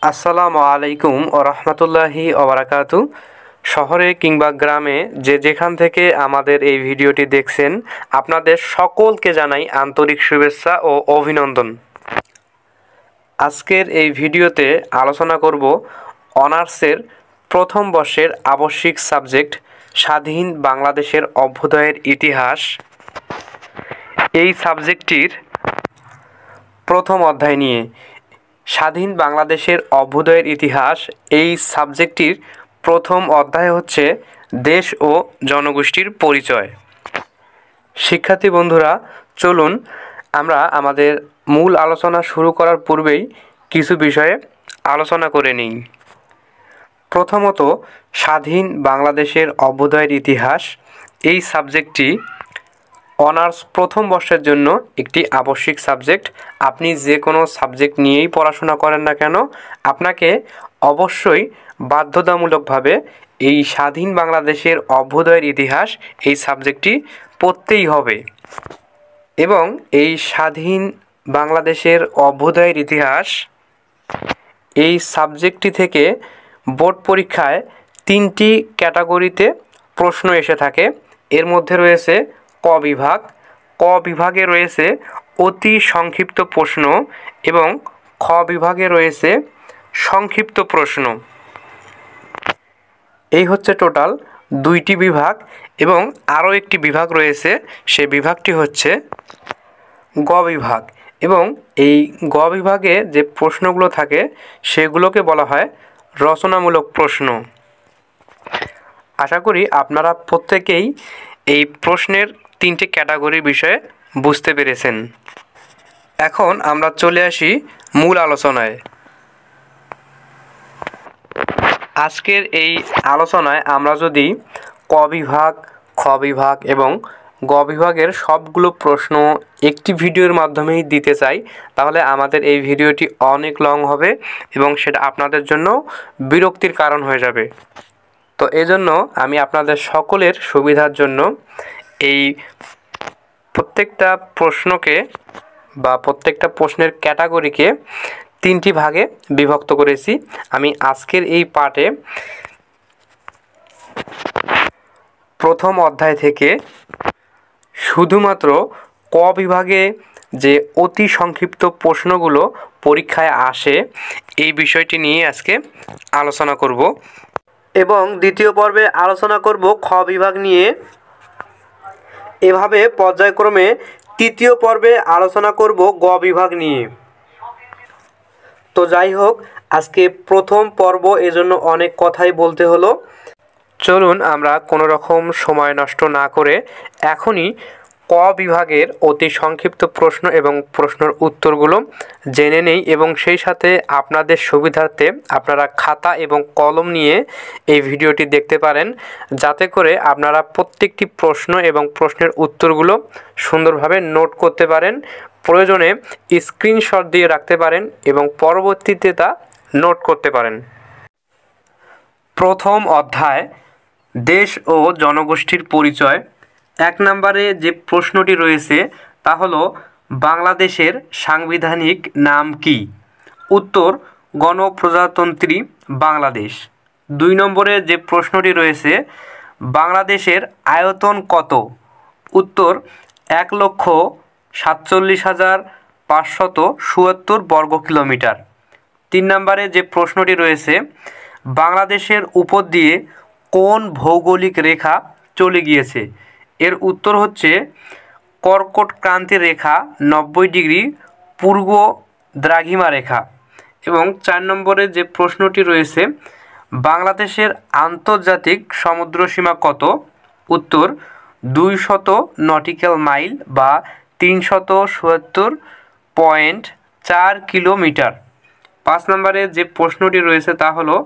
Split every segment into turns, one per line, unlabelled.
আসসালামু আলাইকুম ও রহমতুল্লাহি ওবারাকাতু। শহরে কিংবা গ্রামে যে যেখান থেকে আমাদের এই ভিডিওটি দেখছেন, আপনাদের সকলকে জানাই আন্তরিক শুভেচ্ছা ও অভিনন্দন। আজকের এই ভিডিওতে আলোচনা করব অনার্সের প্রথম বর্ষের আবশ্যিক সাবজেক্ট স্বাধীন বাংলাদেশের অভ্যুদয়ের ইতিহাস। এই সাবজেক্টটির প্রথম অধ্যায় নিয়ে। স্বাধীন বাংলাদেশের অভ্যুদয়ের ইতিহাস এই সাবজেক্টটির প্রথম অধ্যায় হচ্ছে দেশ ও জনগোষ্ঠীর পরিচয়। শিক্ষার্থী বন্ধুরা, চলুন আমরা আমাদের মূল আলোচনা শুরু করার পূর্বেই কিছু বিষয়ে আলোচনা করে নিই। প্রথমত, স্বাধীন বাংলাদেশের অভ্যুদয়ের ইতিহাস এই সাবজেক্টটি অনার্স প্রথম বর্ষের জন্য একটি আবশ্যিক সাবজেক্ট। আপনি যে কোনো সাবজেক্ট নিয়েই পড়াশোনা করেন না কেন, আপনাকে অবশ্যই বাধ্যতামূলকভাবে এই স্বাধীন বাংলাদেশের অভ্যুদয়ের ইতিহাস এই সাবজেক্টটি পড়তেই হবে। এবং এই স্বাধীন বাংলাদেশের অভ্যুদয়ের ইতিহাস এই সাবজেক্টটি থেকে বোর্ড পরীক্ষায় 3টি ক্যাটাগরিতে প্রশ্ন এসে থাকে। এর মধ্যে রয়েছে ক বিভাগ, ক বিভাগে রয়েছে অতি সংক্ষিপ্ত প্রশ্ন এবং খ বিভাগে রয়েছে সংক্ষিপ্ত প্রশ্ন। এই হচ্ছে টোটাল 2টি বিভাগ এবং আরও একটি বিভাগ রয়েছে, সে বিভাগটি হচ্ছে গ বিভাগ। এবং এই গ বিভাগে যে প্রশ্নগুলো থাকে সেগুলোকে বলা হয় রচনামূলক প্রশ্ন। আশা করি আপনারা প্রত্যেকেই এই প্রশ্নের 3টে ক্যাটাগরির বিষয়ে বুঝতে পেরেছেন। এখন আমরা চলে আসি মূল আলোচনায়। আজকের এই আলোচনায় আমরা যদি ক বিভাগ, খ বিভাগ এবং গ বিভাগের সবগুলো প্রশ্ন একটি ভিডিওর মাধ্যমেই দিতে চাই, তাহলে আমাদের এই ভিডিওটি অনেক লং হবে এবং সেটা আপনাদের জন্য বিরক্তির কারণ হয়ে যাবে। তো এজন্য আমি আপনাদের সকলের সুবিধার জন্য এই প্রত্যেকটা প্রশ্নকে বা প্রত্যেকটা প্রশ্নের ক্যাটাগরিকে 3টি ভাগে বিভক্ত করেছি। আমি আজকের এই পার্টে প্রথম অধ্যায় থেকে শুধুমাত্র ক বিভাগে যে অতি সংক্ষিপ্ত প্রশ্নগুলো পরীক্ষায় আসে এই বিষয়টি নিয়ে আজকে আলোচনা করব এবং দ্বিতীয় পর্বে আলোচনা করব খ বিভাগ নিয়ে। এভাবে পর্যায়ক্রমে তৃতীয় পর্বে আলোচনা করব গ বিভাগ নিয়ে। তো যাই হোক, আজকে প্রথম পর্ব, এজন্য অনেক কথাই বলতে হলো। চলুন আমরা কোনো রকম সময় নষ্ট না করে এখনই ক বিভাগের অতি সংক্ষিপ্ত প্রশ্ন এবং প্রশ্নের উত্তরগুলো জেনে নেই এবং সেই সাথে আপনাদের সুবিধার্থে আপনারা খাতা এবং কলম নিয়ে এই ভিডিওটি দেখতে পারেন, যাতে করে আপনারা প্রত্যেকটি প্রশ্ন এবং প্রশ্নের উত্তরগুলো সুন্দরভাবে নোট করতে পারেন, প্রয়োজনে স্ক্রিনশট দিয়ে রাখতে পারেন এবং পরবর্তীতে তা নোট করতে পারেন। প্রথম অধ্যায় দেশ ও জনগোষ্ঠীর পরিচয়। 1 নম্বরে যে প্রশ্নটি রয়েছে তা হলো বাংলাদেশের সাংবিধানিক নাম কি? উত্তর গণপ্রজাতন্ত্রী বাংলাদেশ। 2 নম্বরে যে প্রশ্নটি রয়েছে বাংলাদেশের আয়তন কত? উত্তর 1,47,577 বর্গ কিলোমিটার। 3 নম্বরে যে প্রশ্নটি রয়েছে বাংলাদেশের উপর দিয়ে কোন ভৌগোলিক রেখা চলে গিয়েছে? এর উত্তর হচ্ছে কর্কট ক্রান্তি রেখা 90 ডিগ্রি পূর্ব দ্রাঘিমা রেখা। এবং 4 নম্বরে যে প্রশ্নটি রয়েছে বাংলাদেশের আন্তর্জাতিক সমুদ্রসীমা কত? উত্তর 200 নটিক্যাল মাইল বা 377.4 কিলোমিটার। 5 নম্বরে যে প্রশ্নটি রয়েছে তা হলো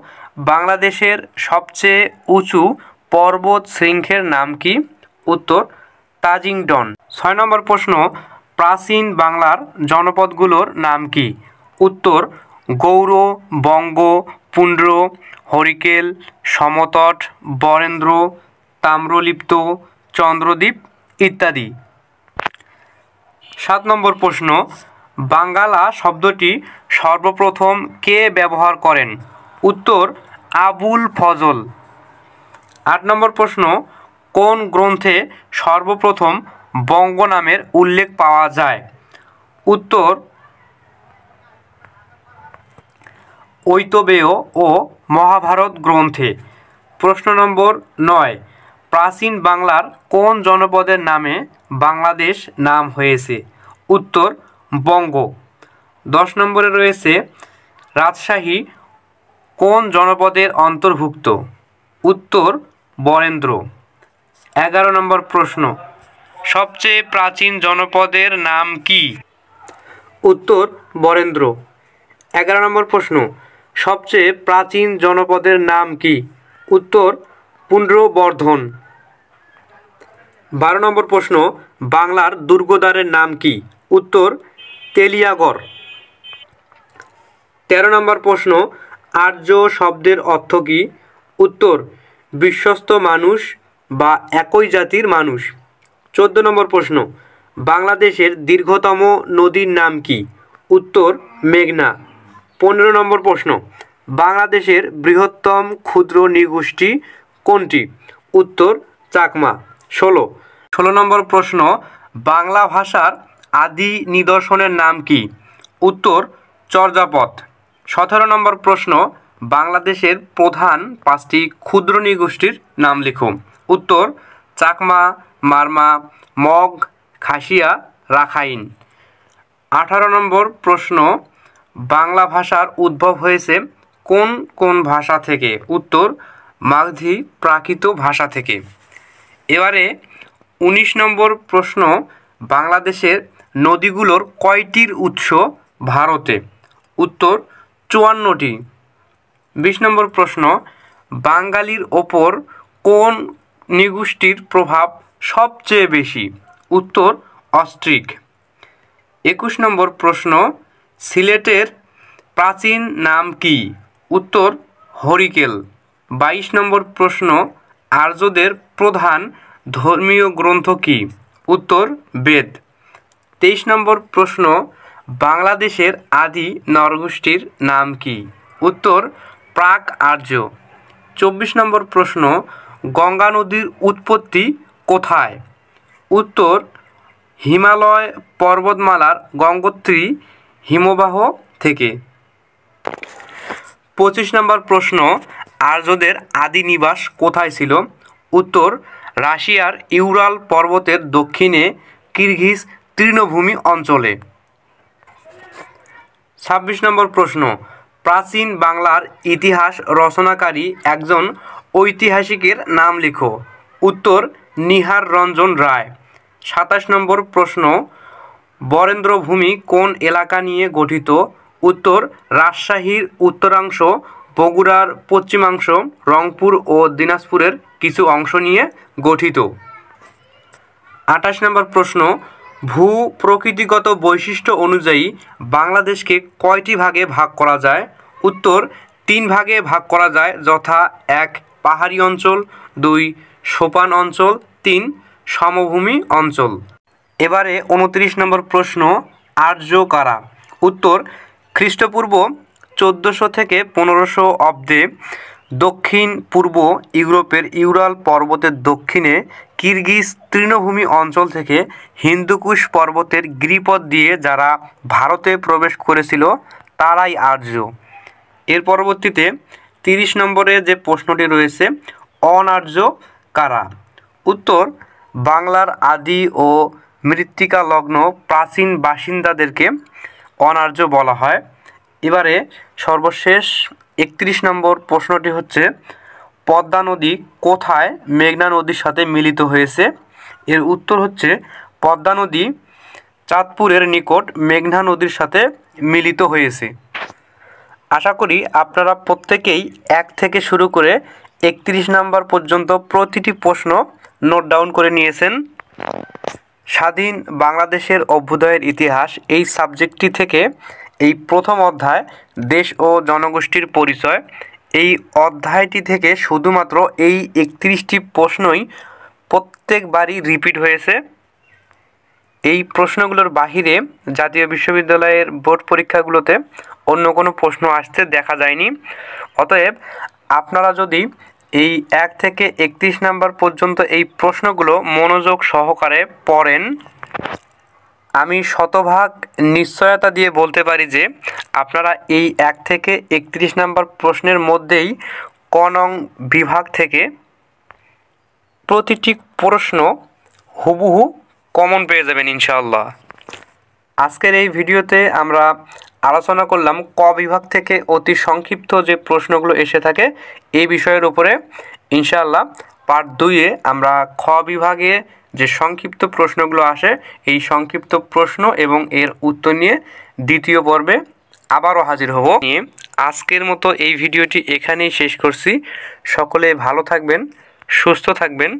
বাংলাদেশের সবচেয়ে উঁচু পর্বত শৃঙ্গের নাম কি? উত্তর তাজিংডন। 6 নম্বর প্রশ্ন প্রাচীন বাংলার জনপদগুলোর নাম কি? উত্তর গৌড়, বঙ্গ, পুন্ড্র, হরিকেল, সমতট, বরেন্দ্র, তাম্রলিপ্ত, চন্দ্রদ্বীপ ইত্যাদি। 7 নম্বর প্রশ্ন বাঙ্গালা শব্দটি সর্বপ্রথম কে ব্যবহার করেন? উত্তর আবুল ফজল। 8 নম্বর প্রশ্ন, কোন গ্রন্থে সর্বপ্রথম বঙ্গ নামের উল্লেখ পাওয়া যায়? উত্তর ঐতবেয় ও মহাভারত গ্রন্থে। প্রশ্ন নম্বর 9, প্রাচীন বাংলার কোন জনপদের নামে বাংলাদেশ নাম হয়েছে? উত্তর বঙ্গ। 10 নম্বরে রয়েছে রাজশাহী কোন জনপদের অন্তর্ভুক্ত? উত্তর বরেন্দ্র। 11 নম্বর প্রশ্ন, সবচেয়ে প্রাচীন জনপদের নাম কি? উত্তর বরেন্দ্র। 11 নম্বর প্রশ্ন, সবচেয়ে প্রাচীন জনপদের নাম কি? উত্তর পুন্ড্রবর্ধন। 12 নম্বর প্রশ্ন, বাংলার দুর্গদ্বারের নাম কি? উত্তর তেলিয়াগড়। 13 নম্বর প্রশ্ন, আর্য শব্দের অর্থ কি? উত্তর বিশ্বস্ত মানুষ বা একই জাতির মানুষ। 14 নম্বর প্রশ্ন, বাংলাদেশের দীর্ঘতম নদীর নাম কি? উত্তর মেঘনা। 15 নম্বর প্রশ্ন, বাংলাদেশের বৃহত্তম ক্ষুদ্র নৃগোষ্ঠী কোনটি? উত্তর চাকমা। 16 নম্বর প্রশ্ন, বাংলা ভাষার আদি নিদর্শনের নাম কি? উত্তর চর্যাপদ। 17 নম্বর প্রশ্ন, বাংলাদেশের প্রধান 5টি ক্ষুদ্র নৃগোষ্ঠীর নাম লিখো। উত্তর চাকমা, মারমা, মগ, খাসিয়া, রাখাইন। 18 নম্বর প্রশ্ন, বাংলা ভাষার উদ্ভব হয়েছে কোন কোন ভাষা থেকে? উত্তর মাগধী প্রাকৃত ভাষা থেকে। এবারে 19 নম্বর প্রশ্ন, বাংলাদেশের নদীগুলোর কয়টির উৎস ভারতে? উত্তর 54টি। 20 নম্বর প্রশ্ন, বাঙালির ওপর কোন নৃগোষ্ঠীর প্রভাব সবচেয়ে বেশি? উত্তর অস্ট্রিক। 21 নম্বর প্রশ্ন, সিলেটের প্রাচীন নাম কি? উত্তর হরিকেল। 22 নম্বর প্রশ্ন, আর্যদের প্রধান ধর্মীয় গ্রন্থ কি? উত্তর বেদ। 23 নম্বর প্রশ্ন, বাংলাদেশের আদি নরগোষ্ঠীর নাম কি? উত্তর প্রাক আর্য। 24 নম্বর প্রশ্ন, গঙ্গা নদীর উৎপত্তি কোথায়? উত্তর হিমালয় পর্বতমালার গঙ্গোত্রী হিমবাহ থেকে। 25 নম্বর প্রশ্ন, আর্যদের আদি নিবাস কোথায় ছিল? উত্তর রাশিয়ার ইউরাল পর্বতের দক্ষিণে কিরগিজ তৃণভূমি অঞ্চলে। 26 নম্বর প্রশ্ন, প্রাচীন বাংলার ইতিহাস রচনাকারী একজন ঐতিহাসিকের নাম লিখো। উত্তর নিহার রঞ্জন রায়। 27 নম্বর প্রশ্ন, বরেন্দ্রভূমি কোন এলাকা নিয়ে গঠিত? উত্তর রাজশাহীর উত্তরাংশ, বগুড়ার পশ্চিমাংশ, রংপুর ও দিনাজপুরের কিছু অংশ নিয়ে গঠিত। 28 নম্বর প্রশ্ন, ভূ প্রকৃতিগত বৈশিষ্ট্য অনুযায়ী বাংলাদেশকে কয়টি ভাগে ভাগ করা যায়? উত্তর 3 ভাগে ভাগ করা যায়, যথা 1 পাহাড়ি অঞ্চল, 2 সোপান অঞ্চল, 3 সমভূমি অঞ্চল। এবারে 29 নম্বর প্রশ্ন, আর্য কারা? উত্তর খ্রিস্টপূর্ব 1400 থেকে 1500 অব্দে দক্ষিণ পূর্ব ইউরোপের ইউরাল পর্বতের দক্ষিণে কিরগিজ তৃণভূমি অঞ্চল থেকে হিন্দুকুশ পর্বতের গিরিপথ দিয়ে যারা ভারতে প্রবেশ করেছিল তারাই আর্য। এর পরবর্তীতে 30 নম্বরে যে প্রশ্নটি রয়েছে, অনার্য কারা? উত্তর বাংলার আদি ও মৃত্তিকা লগ্ন প্রাচীন বাসিন্দাদেরকে অনার্য বলা হয়। এবারে সর্বশেষ 31 নম্বর প্রশ্নটি হচ্ছে, পদ্মা নদী কোথায় মেঘনা নদীর সাথে মিলিত হয়েছে? এর উত্তর হচ্ছে পদ্মা নদী চাঁদপুরের নিকট মেঘনা নদীর সাথে মিলিত হয়েছে। আশা করি আপনারা প্রত্যেকেই 1 থেকে শুরু করে 31 নম্বর পর্যন্ত প্রতিটি প্রশ্ন নোট ডাউন করে নিয়েছেন। স্বাধীন বাংলাদেশের অভ্যুদয়ের ইতিহাস এই সাবজেক্টটি থেকে এই প্রথম অধ্যায় দেশ ও জনগোষ্ঠীর পরিচয়, এই অধ্যায়টি থেকে শুধুমাত্র এই 31টি প্রশ্নই প্রত্যেকবারই রিপিট হয়েছে। এই প্রশ্নগুলোর বাহিরে জাতীয় বিশ্ববিদ্যালয়ের বোর্ড পরীক্ষাগুলোতে অন্য কোনো প্রশ্ন আসতে দেখা যায়নি। অতএব আপনারা যদি এই 1 থেকে 31 নাম্বার পর্যন্ত এই প্রশ্নগুলো মনোযোগ সহকারে পড়েন, আমি শতভাগ নিশ্চয়তা দিয়ে বলতে পারি যে আপনারা এই 1 থেকে 31 নাম্বার প্রশ্নের মধ্যেই ক নং বিভাগ থেকে প্রতিটি প্রশ্ন হুবহু কমন পেয়ে যাবেন ইনশাআল্লাহ। আজকের এই ভিডিওতে আমরা আলোচনা করলাম ক বিভাগ থেকে অতি সংক্ষিপ্ত যে প্রশ্নগুলো এসে থাকে এই বিষয়ের উপরে। ইনশাআল্লাহ পার্ট 2-এ আমরা খ বিভাগে যে সংক্ষিপ্ত প্রশ্নগুলো আসে এই সংক্ষিপ্ত প্রশ্ন এবং এর উত্তর নিয়ে দ্বিতীয় পর্বে আবারও হাজির হব। আজকের মতো এই ভিডিওটি এখানেই শেষ করছি। সকলে ভালো থাকবেন, সুস্থ থাকবেন।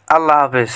আল্লাহ হাফেজ।